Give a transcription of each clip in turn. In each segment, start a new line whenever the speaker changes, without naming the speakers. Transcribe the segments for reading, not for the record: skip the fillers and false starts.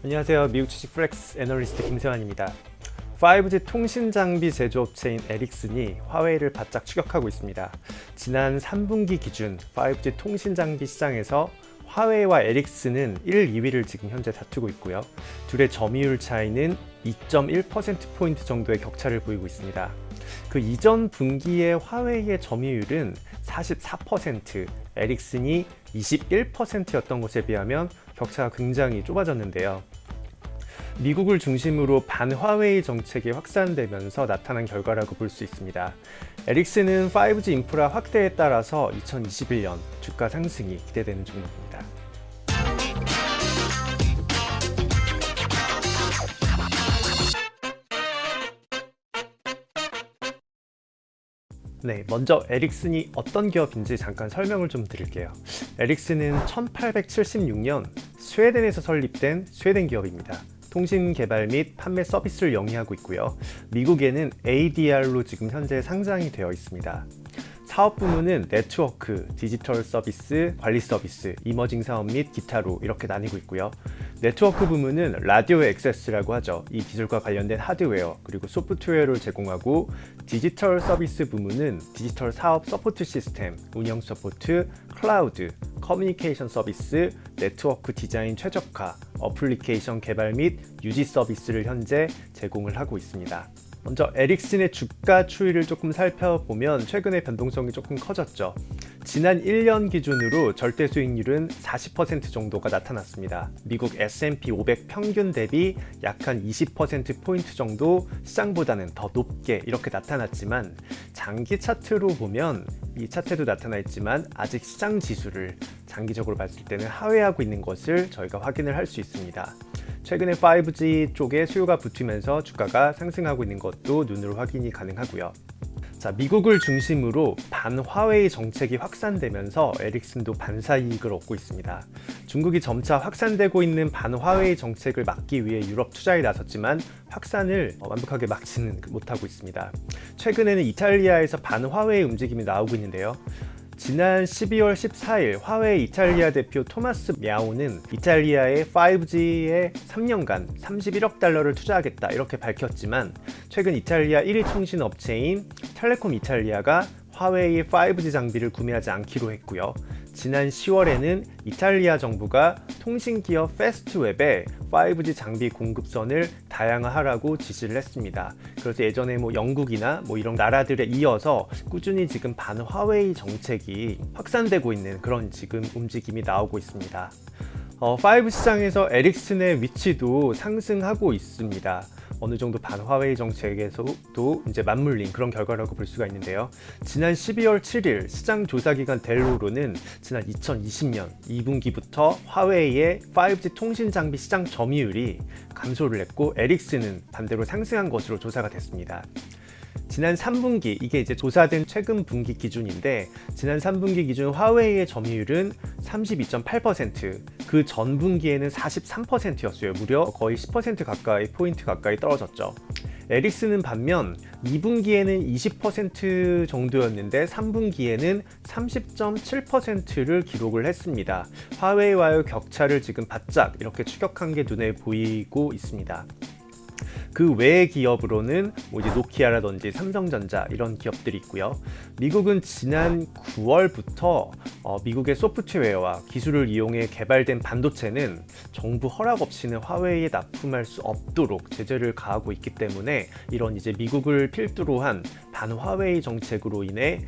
안녕하세요. 미국 주식 플렉스 애널리스트 김세환입니다. 5G 통신 장비 제조업체인 에릭슨이 화웨이를 바짝 추격하고 있습니다. 지난 3분기 기준 5G 통신 장비 시장에서 화웨이와 에릭슨은 1, 2위를 지금 현재 다투고 있고요. 둘의 점유율 차이는 2.1%포인트 정도의 격차를 보이고 있습니다. 그 이전 분기에 화웨이의 점유율은 44%, 에릭슨이 21%였던 것에 비하면 격차가 굉장히 좁아졌는데요. 미국을 중심으로 반화웨이 정책이 확산되면서 나타난 결과라고 볼 수 있습니다. 에릭슨은 5G 인프라 확대에 따라서 2021년 주가 상승이 기대되는 종목입니다. 네, 먼저 에릭슨이 어떤 기업인지 잠깐 설명을 좀 드릴게요. 에릭슨은 1876년 스웨덴에서 설립된 스웨덴 기업입니다. 통신 개발 및 판매 서비스를 영위하고 있고요. 미국에는 ADR로 지금 현재 상장이 되어 있습니다. 사업 부문은 네트워크, 디지털 서비스, 관리 서비스, 이머징 사업 및 기타로 이렇게 나뉘고 있고요. 네트워크 부문은 라디오 액세스라고 하죠. 이 기술과 관련된 하드웨어 그리고 소프트웨어를 제공하고, 디지털 서비스 부문은 디지털 사업 서포트 시스템, 운영 서포트, 클라우드, 커뮤니케이션 서비스, 네트워크 디자인 최적화, 어플리케이션 개발 및 유지 서비스를 현재 제공을 하고 있습니다. 먼저 에릭슨의 주가 추이를 조금 살펴보면 최근에 변동성이 조금 커졌죠. 지난 1년 기준으로 절대 수익률은 40% 정도가 나타났습니다. 미국 S&P 500 평균 대비 약 한 20%포인트 정도 시장보다는 더 높게 이렇게 나타났지만, 장기 차트로 보면 이 차트도 나타나 있지만 아직 시장 지수를 장기적으로 봤을 때는 하회하고 있는 것을 저희가 확인을 할 수 있습니다. 최근에 5G 쪽에 수요가 붙으면서 주가가 상승하고 있는 것도 눈으로 확인이 가능하고요. 자, 미국을 중심으로 반화웨이 정책이 확산되면서 에릭슨도 반사이익을 얻고 있습니다. 중국이 점차 확산되고 있는 반화웨이 정책을 막기 위해 유럽 투자에 나섰지만 확산을 완벽하게 막지는 못하고 있습니다. 최근에는 이탈리아에서 반화웨이 움직임이 나오고 있는데요. 지난 12월 14일 화웨이 이탈리아 대표 토마스 мя오는 이탈리아의 5G에 3년간 31억 달러를 투자하겠다 이렇게 밝혔지만, 최근 이탈리아 1위 통신 업체인 텔레콤 이탈리아가 화웨이의 5G 장비를 구매하지 않기로 했고요. 지난 10월에는 이탈리아 정부가 통신기업 패스트웹에 5G 장비 공급선을 다양화하라고 지시를 했습니다. 그래서 예전에 영국이나 이런 나라들에 이어서 꾸준히 지금 반화웨이 정책이 확산되고 있는 그런 지금 움직임이 나오고 있습니다. 5G 시장에서 에릭슨의 위치도 상승하고 있습니다. 어느 정도 반화웨이 정책에서도 이제 맞물린 그런 결과라고 볼 수가 있는데요. 지난 12월 7일 시장 조사기관 델로로는 지난 2020년 2분기부터 화웨이의 5G 통신 장비 시장 점유율이 감소를 했고, 에릭슨은 반대로 상승한 것으로 조사가 됐습니다. 지난 3분기, 이게 이제 조사된 최근 분기 기준인데, 지난 3분기 기준 화웨이의 점유율은 32.8%, 그 전 분기에는 43%였어요. 무려 거의 10% 가까이, 포인트 가까이 떨어졌죠. 에릭슨은 반면 2분기에는 20% 정도였는데 3분기에는 30.7%를 기록을 했습니다. 화웨이와의 격차를 지금 바짝 이렇게 추격한 게 눈에 보이고 있습니다. 그 외의 기업으로는 이제 노키아라든지 삼성전자 이런 기업들이 있고요. 미국은 지난 9월부터 미국의 소프트웨어와 기술을 이용해 개발된 반도체는 정부 허락 없이는 화웨이에 납품할 수 없도록 제재를 가하고 있기 때문에, 이런 이제 미국을 필두로 한 반화웨이 정책으로 인해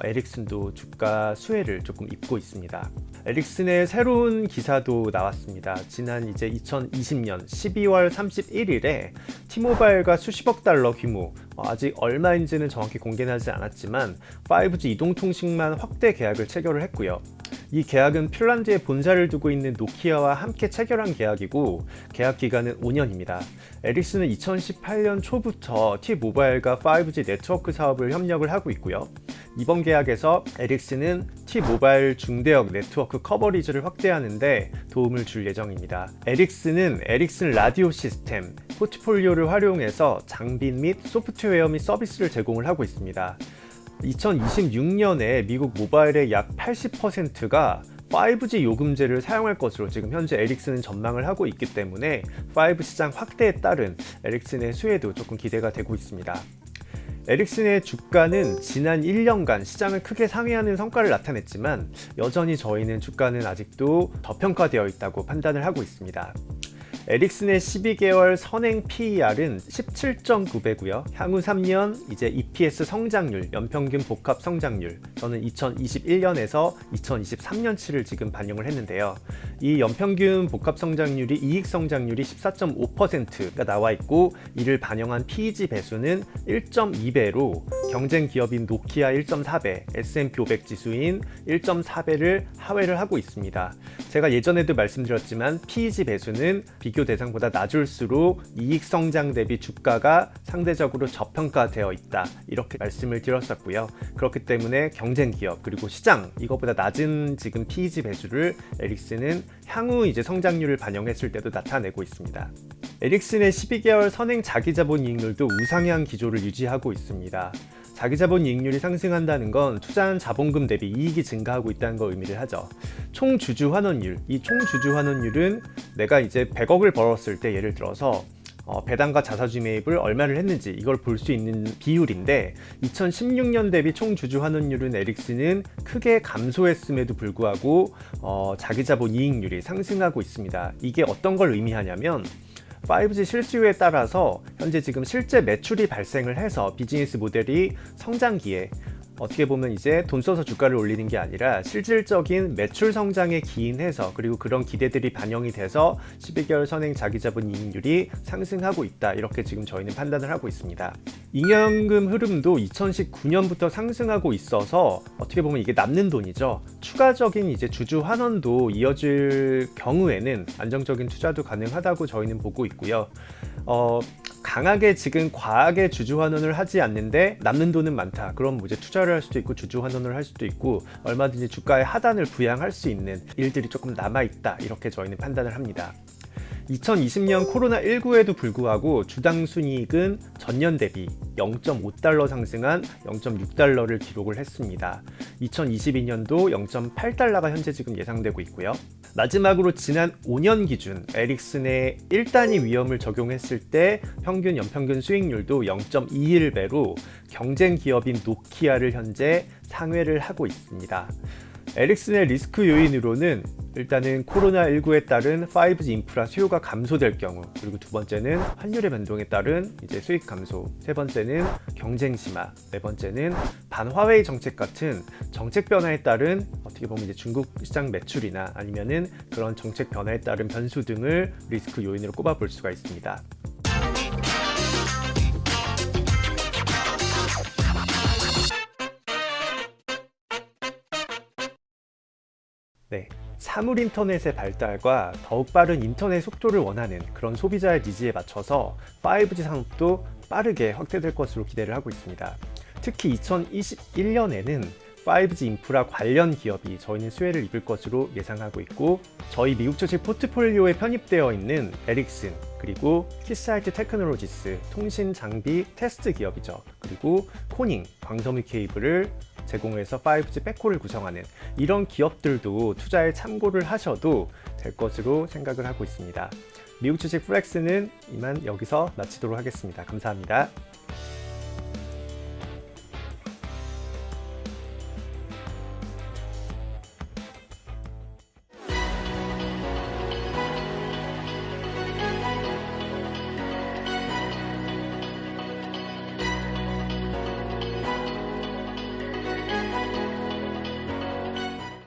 에릭슨도 주가 수혜를 조금 입고 있습니다. 에릭슨의 새로운 기사도 나왔습니다. 지난 이제 2020년 12월 31일에 T모바일과 수십억 달러 규모, 아직 얼마인지는 정확히 공개는 하지 않았지만 5G 이동통신망 확대 계약을 체결을 했고요. 이 계약은 핀란드에 본사를 두고 있는 노키아와 함께 체결한 계약이고, 계약 기간은 5년입니다. 에릭슨은 2018년 초부터 T모바일과 5G 네트워크 사업을 협력을 하고 있고요. 이번 계약에서 에릭슨은 T모바일 중대역 네트워크 커버리지를 확대하는 데 도움을 줄 예정입니다. 에릭슨은 에릭슨 라디오 시스템 포트폴리오를 활용해서 장비 및 소프트웨어 및 서비스를 제공을 하고 있습니다. 2026년에 미국 모바일의 약 80%가 5G 요금제를 사용할 것으로 지금 현재 에릭슨은 전망을 하고 있기 때문에 5 시장 확대에 따른 에릭슨의 수혜도 조금 기대가 되고 있습니다. 에릭슨의 주가는 지난 1년간 시장을 크게 상회하는 성과를 나타냈지만 여전히 저희는 주가는 아직도 저평가되어 있다고 판단을 하고 있습니다. 에릭슨의 12개월 선행 PER은 17.9배고요. 향후 3년 이제 EPS 성장률, 연평균 복합 성장률, 저는 2021년에서 2023년치를 지금 반영을 했는데요. 이 연평균 복합 성장률이 이익 성장률이 14.5%가 나와 있고 이를 반영한 PEG 배수는 1.2배로 경쟁 기업인 노키아 1.4배, S&P 500 지수인 1.4배를 하회를 하고 있습니다. 제가 예전에도 말씀드렸지만 PEG 배수는 비교 대상보다 낮을수록 이익 성장 대비 주가가 상대적으로 저평가되어 있다 이렇게 말씀을 드렸었고요. 그렇기 때문에 경쟁 기업 그리고 시장 이것보다 낮은 지금 PEG 배수를 에릭슨은 향후 이제 성장률을 반영했을 때도 나타내고 있습니다. 에릭슨의 12개월 선행 자기자본이익률도 우상향 기조를 유지하고 있습니다. 자기자본 이익률이 상승한다는 건 투자한 자본금 대비 이익이 증가하고 있다는 걸 의미를 하죠. 총 주주 환원율, 이 총 주주 환원율은 내가 이제 100억을 벌었을 때 예를 들어서 배당과 자사주 매입을 얼마를 했는지 이걸 볼 수 있는 비율인데 2016년 대비 총 주주 환원율은 에릭슨은 크게 감소했음에도 불구하고 자기자본 이익률이 상승하고 있습니다. 이게 어떤 걸 의미하냐면 5G 실수요에 따라서 현재 지금 실제 매출이 발생을 해서 비즈니스 모델이 성장기에 어떻게 보면 이제 돈 써서 주가를 올리는 게 아니라 실질적인 매출 성장에 기인해서 그리고 그런 기대들이 반영이 돼서 12개월 선행 자기자본 이익률이 상승하고 있다 이렇게 지금 저희는 판단을 하고 있습니다. 잉여금 흐름도 2019년부터 상승하고 있어서 어떻게 보면 이게 남는 돈이죠. 추가적인 이제 주주 환원도 이어질 경우에는 안정적인 투자도 가능하다고 저희는 보고 있고요. 강하게 지금 과하게 주주 환원을 하지 않는데 남는 돈은 많다. 그럼 뭐 이제 투자를 할 수도 있고 주주 환원을 할 수도 있고 얼마든지 주가의 하단을 부양할 수 있는 일들이 조금 남아 있다. 이렇게 저희는 판단을 합니다. 2020년 코로나19에도 불구하고 주당 순이익은 전년 대비 0.5달러 상승한 0.6달러를 기록을 했습니다. 2022년도 0.8달러가 현재 지금 예상되고 있고요. 마지막으로 지난 5년 기준 에릭슨의 1단위 위험을 적용했을 때 평균 연평균 수익률도 0.21배로 경쟁 기업인 노키아를 현재 상회를 하고 있습니다. 에릭슨의 리스크 요인으로는 일단은 코로나19에 따른 5G 인프라 수요가 감소될 경우, 그리고 두 번째는 환율의 변동에 따른 이제 수익 감소, 세 번째는 경쟁 심화, 네 번째는 반화웨이 정책 같은 정책 변화에 따른 어떻게 보면 이제 중국 시장 매출이나 아니면은 그런 정책 변화에 따른 변수 등을 리스크 요인으로 꼽아볼 수가 있습니다. 네, 사물 인터넷의 발달과 더욱 빠른 인터넷 속도를 원하는 그런 소비자의 니즈에 맞춰서 5G 산업도 빠르게 확대될 것으로 기대를 하고 있습니다. 특히 2021년에는 5G 인프라 관련 기업이 저희는 수혜를 입을 것으로 예상하고 있고 저희 미국 주식 포트폴리오에 편입되어 있는 에릭슨 그리고 키사이트 테크놀로지스 통신 장비 테스트 기업이죠. 그리고 코닝 광섬유 케이블을 제공해서 5G 백홀을 구성하는 이런 기업들도 투자에 참고를 하셔도 될 것으로 생각을 하고 있습니다. 미국 주식 플렉스는 이만 여기서 마치도록 하겠습니다. 감사합니다.